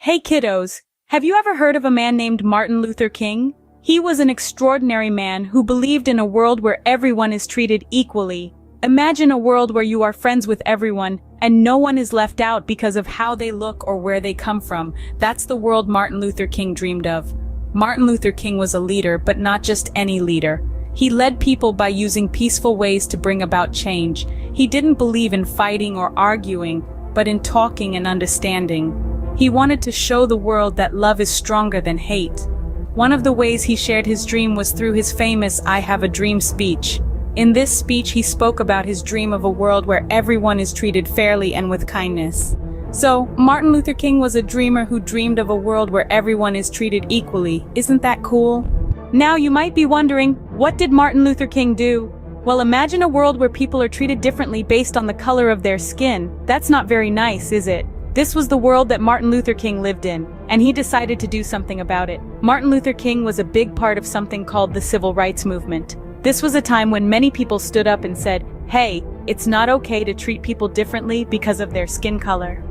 Hey kiddos, have you ever heard of a man named Martin Luther King? He was an extraordinary man who believed in a world where everyone is treated equally. Imagine a world where you are friends with everyone and no one is left out because of how they look or where they come from. That's the world Martin Luther King dreamed of. Martin Luther King was a leader, but not just any leader. He led people by using peaceful ways to bring about change. He didn't believe in fighting or arguing, but in talking and understanding. He wanted to show the world that love is stronger than hate. One of the ways he shared his dream was through his famous "I Have a Dream" speech. In this speech, he spoke about his dream of a world where everyone is treated fairly and with kindness. So, Martin Luther King was a dreamer who dreamed of a world where everyone is treated equally. Isn't that cool? Now you might be wondering, what did Martin Luther King do? Well, imagine a world where people are treated differently based on the color of their skin. That's not very nice, is it? This was the world that Martin Luther King lived in, and he decided to do something about it. Martin Luther King was a big part of something called the Civil Rights Movement. This was a time when many people stood up and said, hey, it's not okay to treat people differently because of their skin color.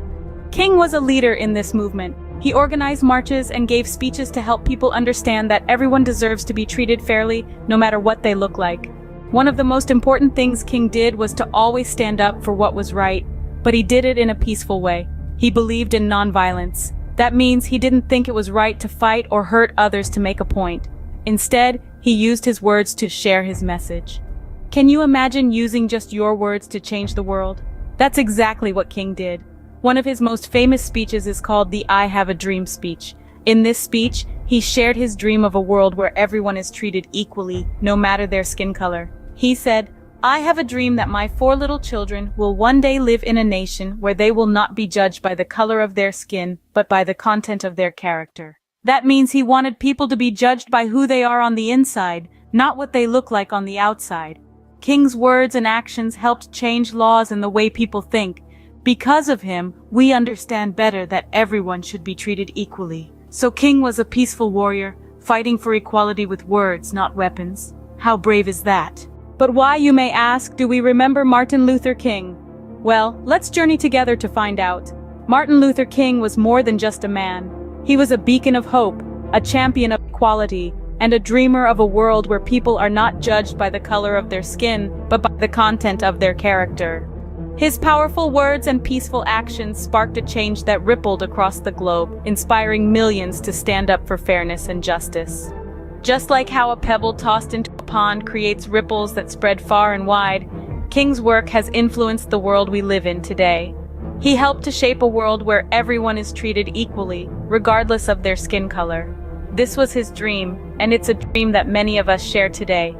King was a leader in this movement. He organized marches and gave speeches to help people understand that everyone deserves to be treated fairly, no matter what they look like. One of the most important things King did was to always stand up for what was right, but he did it in a peaceful way. He believed in nonviolence. That means he didn't think it was right to fight or hurt others to make a point. Instead, he used his words to share his message. Can you imagine using just your words to change the world? That's exactly what King did. One of his most famous speeches is called the "I Have a Dream" speech. In this speech, he shared his dream of a world where everyone is treated equally, no matter their skin color. He said, I have a dream that my 4 little children will one day live in a nation where they will not be judged by the color of their skin, but by the content of their character. That means he wanted people to be judged by who they are on the inside, not what they look like on the outside. King's words and actions helped change laws and the way people think. Because of him, we understand better that everyone should be treated equally. So King was a peaceful warrior, fighting for equality with words, not weapons. How brave is that? But why, you may ask, do we remember Martin Luther King? Well, let's journey together to find out. Martin Luther King was more than just a man. He was a beacon of hope, a champion of equality, and a dreamer of a world where people are not judged by the color of their skin, but by the content of their character. His powerful words and peaceful actions sparked a change that rippled across the globe, inspiring millions to stand up for fairness and justice. Just like how a pebble tossed into a pond creates ripples that spread far and wide, King's work has influenced the world we live in today. He helped to shape a world where everyone is treated equally, regardless of their skin color. This was his dream, and it's a dream that many of us share today.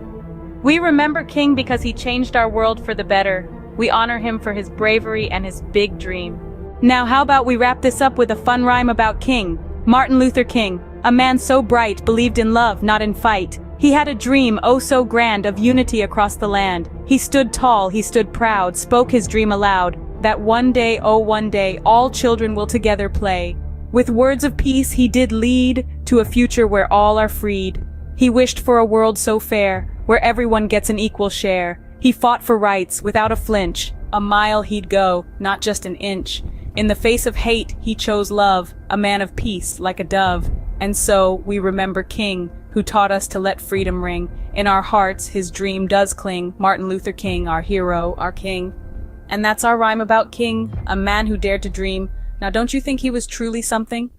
We remember King because he changed our world for the better. We honor him for his bravery and his big dream. Now how about we wrap this up with a fun rhyme about King? Martin Luther King, a man so bright, believed in love, not in fight. He had a dream, oh so grand, of unity across the land. He stood tall, he stood proud, spoke his dream aloud, that one day, oh one day, all children will together play. With words of peace he did lead to a future where all are freed. He wished for a world so fair, where everyone gets an equal share. He fought for rights without a flinch. A mile he'd go, not just an inch. In the face of hate, he chose love, a man of peace, like a dove. And so, we remember King, who taught us to let freedom ring. In our hearts, his dream does cling. Martin Luther King, our hero, our king. And that's our rhyme about King, a man who dared to dream. Now don't you think he was truly something?